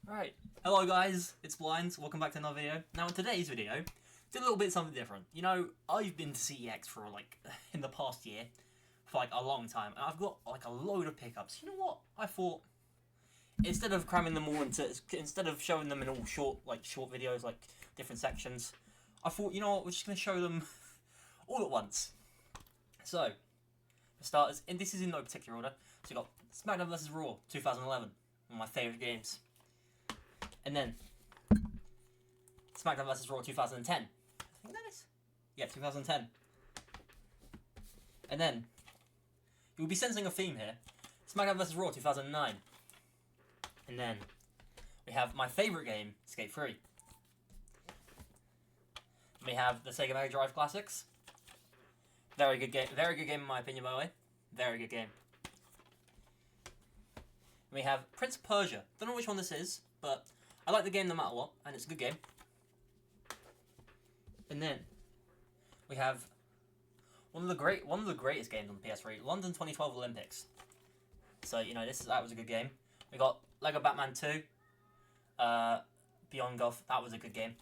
Alright, hello guys, it's Blinds, welcome back to another video. Now in today's video, did a little bit something different. You know, I've been to CEX for in the past year, for a long time, and I've got a load of pickups. You know what? I thought, instead of cramming them all instead of showing them in all short videos, different sections, I thought, you know what, we're just going to show them all at once. So, for starters, and this is in no particular order, so you got SmackDown vs. Raw 2011, one of my favourite games. And then, SmackDown vs. Raw 2010. I think that is? Yeah, 2010. And then, you'll be sensing a theme here. SmackDown vs. Raw 2009. And then, we have my favourite game, Skate 3. We have the Sega Mega Drive Classics. Very good game in my opinion, by the way. Very good game. We have Prince of Persia. Don't know which one this is, but I like the game no matter what, and it's a good game. And then we have one of the greatest games on the PS3, London 2012 Olympics. So you know that was a good game. We got Lego Batman 2, Beyond Golf. That was a good game.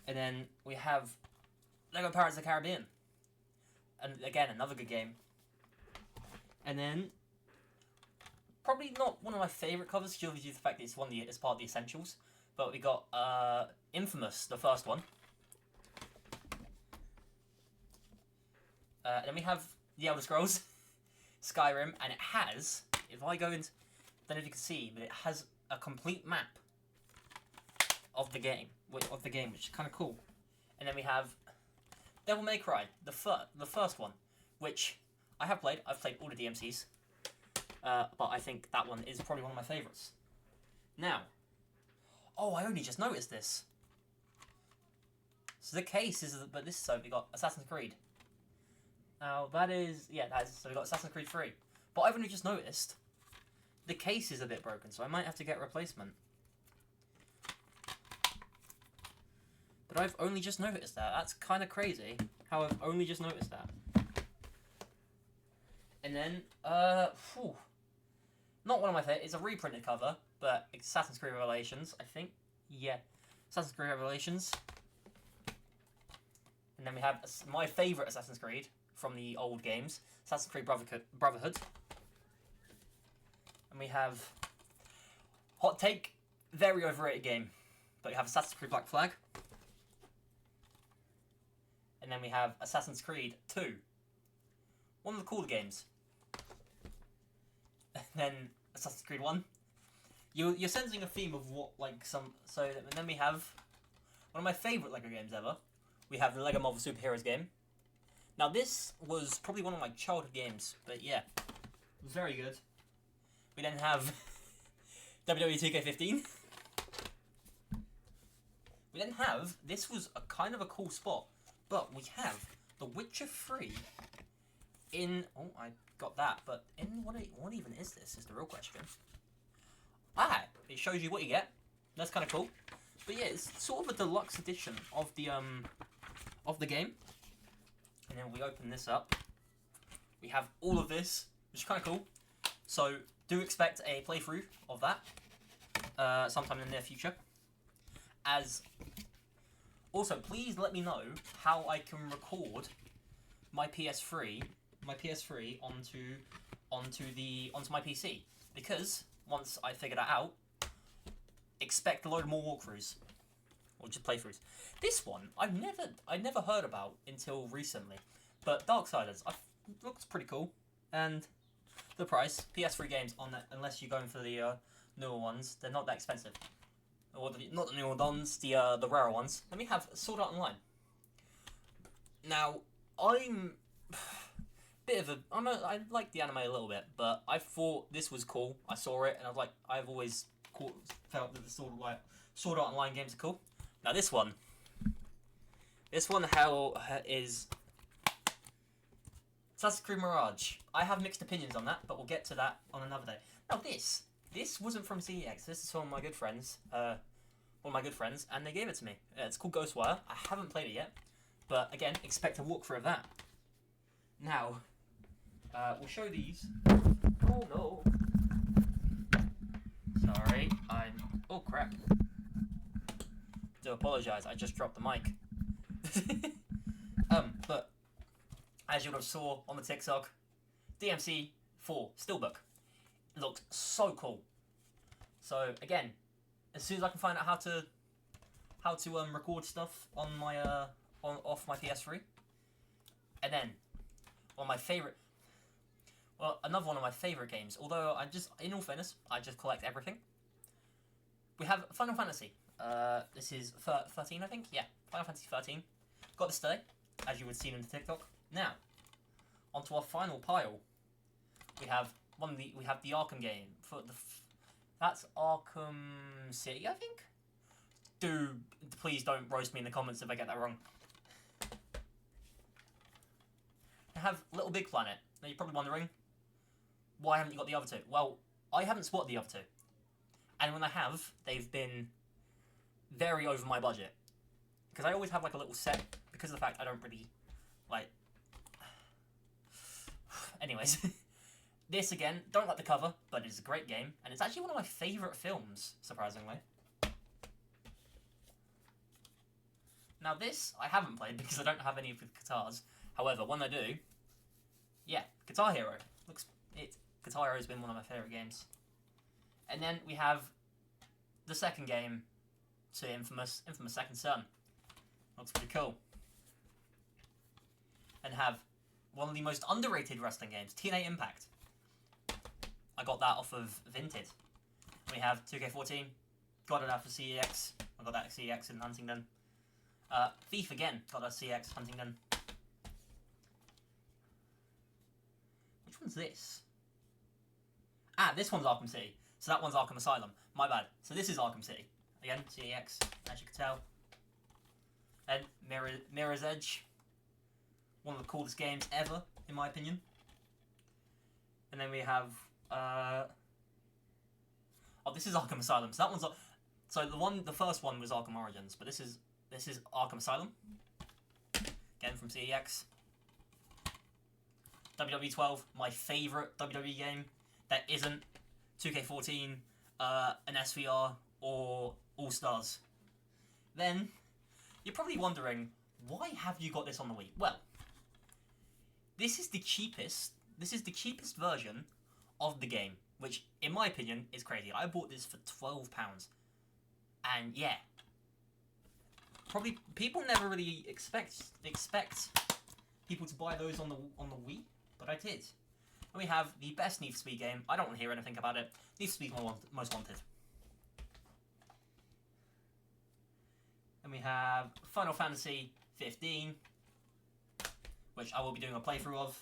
And then we have Lego Pirates of the Caribbean, and again another good game. And then, probably not one of my favourite covers, due to the fact that it's part of the Essentials. But we got Infamous, the first one. Then we have The Elder Scrolls, Skyrim, and it has, if I go into, I don't know if you can see, but it has a complete map of the game, which is kind of cool. And then we have Devil May Cry, the first one, which I have played. I've played all the DMCs. But I think that one is probably one of my favourites. Now, I only just noticed this. So the case is, so we got Assassin's Creed. Now so we got Assassin's Creed 3. But I've only just noticed the case is a bit broken, so I might have to get a replacement. But I've only just noticed that. That's kind of crazy how I've only just noticed that. And then, not one of my favorites. It's a reprinted cover, but Assassin's Creed Revelations, I think. Yeah, Assassin's Creed Revelations. And then we have my favourite Assassin's Creed from the old games, Assassin's Creed Brotherhood. And we have, hot take, very overrated game. But we have Assassin's Creed Black Flag. And then we have Assassin's Creed 2. One of the cooler games. And then Assassin's Creed 1. You're sensing a theme of and then we have one of my favourite LEGO games ever. We have the LEGO Marvel Superheroes game. Now this was probably one of my childhood games, but yeah, it was very good. We then have WWE 2K15. We then have, this was a kind of a cool spot, but we have The Witcher 3 in, I got that, but in what even is this, is the real question. It shows you what you get. That's kind of cool. But yeah, it's sort of a deluxe edition of the game. And then we open this up. We have all of this, which is kind of cool. So do expect a playthrough of that sometime in the near future. Also, please let me know how I can record my PS3 onto my PC, because once I figure that out, expect a load more walkthroughs or just playthroughs. This one I've never heard about until recently, but Darksiders looks pretty cool, and the price, PS3 games on that, unless you're going for the newer ones, they're not that expensive. Or not the newer ones, the rarer ones. Let me have Sword Art Online. Now I'm I like the anime a little bit, but I thought this was cool. I saw it, and I was like, I've always felt that the Sword Art Online games are cool. Now this one is Assassin's Creed Mirage. I have mixed opinions on that, but we'll get to that on another day. Now this wasn't from CEX. This is from my good friends. One of my good friends, and they gave it to me. It's called Ghostwire. I haven't played it yet, but again, expect a walkthrough of that. Now, we'll show these. Oh no! Sorry, I'm Oh crap. Do apologise, I just dropped the mic. But as you would have saw on the TikTok, DMC 4 Steelbook. It looks so cool. So again, as soon as I can find out how to record stuff on my off my PS3, and then another one of my favourite games. Although in all fairness, I just collect everything. We have Final Fantasy. This is 13, I think. Yeah, Final Fantasy 13. Got this today, as you would see in the TikTok. Now, onto our final pile. We have the Arkham game that's Arkham City, I think. Please don't roast me in the comments if I get that wrong. I have Little Big Planet. Now you're probably wondering, why haven't you got the other two? Well, I haven't spotted the other two, and when I have, they've been very over my budget. Because I always have like a little set, because of the fact I don't really, like... Anyways, this again, don't like the cover, but it's a great game, and it's actually one of my favourite films, surprisingly. Now this, I haven't played because I don't have any of the guitars. However, when I do, yeah, Guitar Hero. Guitar Hero has been one of my favourite games. And then we have the second game to Infamous Second Son. Looks pretty cool. And have one of the most underrated wrestling games, TNA Impact. I got that off of Vinted. We have 2K14. Got it out for CEX. I got that at CEX in Huntingdon. Thief again. Got that CEX Huntingdon. Which one's this? Ah, this one's Arkham City. So that one's Arkham Asylum. My bad. So this is Arkham City. Again, CEX, as you can tell. And Mirror's Edge. One of the coolest games ever, in my opinion. And then we have... Oh, this is Arkham Asylum. So that one's... So the first one was Arkham Origins, but this is Arkham Asylum. Again, from CEX. WWE12, my favourite WWE game that isn't 2K14, an SVR, or All Stars. Then, you're probably wondering, why have you got this on the Wii? Well, this is the cheapest version of the game, which, in my opinion, is crazy. I bought this for £12. And yeah, probably people never really expect people to buy those on the Wii, but I did. And we have the best Need for Speed game. I don't want to hear anything about it. Need for Speed Most Wanted. And we have Final Fantasy 15, which I will be doing a playthrough of.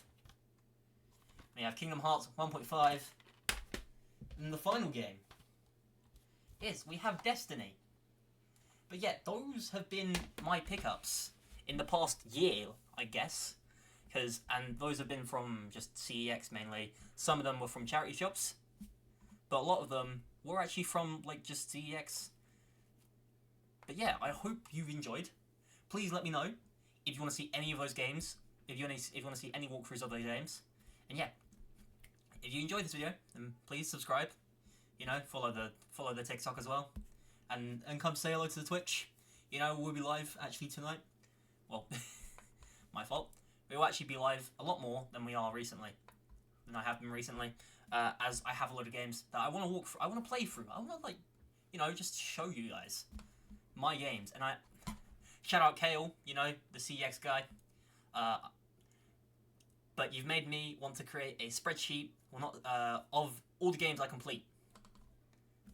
We have Kingdom Hearts 1.5. And the final game is we have Destiny. But yeah, those have been my pickups in the past year, I guess. And those have been from just CEX mainly. Some of them were from charity shops. But a lot of them were actually from like just CEX. But yeah, I hope you've enjoyed. Please let me know if you want to see any of those games. If you want to see any walkthroughs of those games. And yeah, if you enjoyed this video, then please subscribe. You know, follow the TikTok as well. And come say hello to the Twitch. You know, we'll be live actually tonight. Well, my fault. We will actually be live a lot more than we are recently. Than I have been recently. As I have a lot of games that I want to I want to play through. I want to, like, you know, just show you guys my games. And shout out Kale, you know, the CEX guy. But you've made me want to create a spreadsheet, of all the games I complete.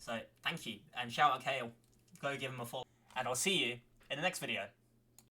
So, thank you. And shout out Kale. Go give him a follow. And I'll see you in the next video.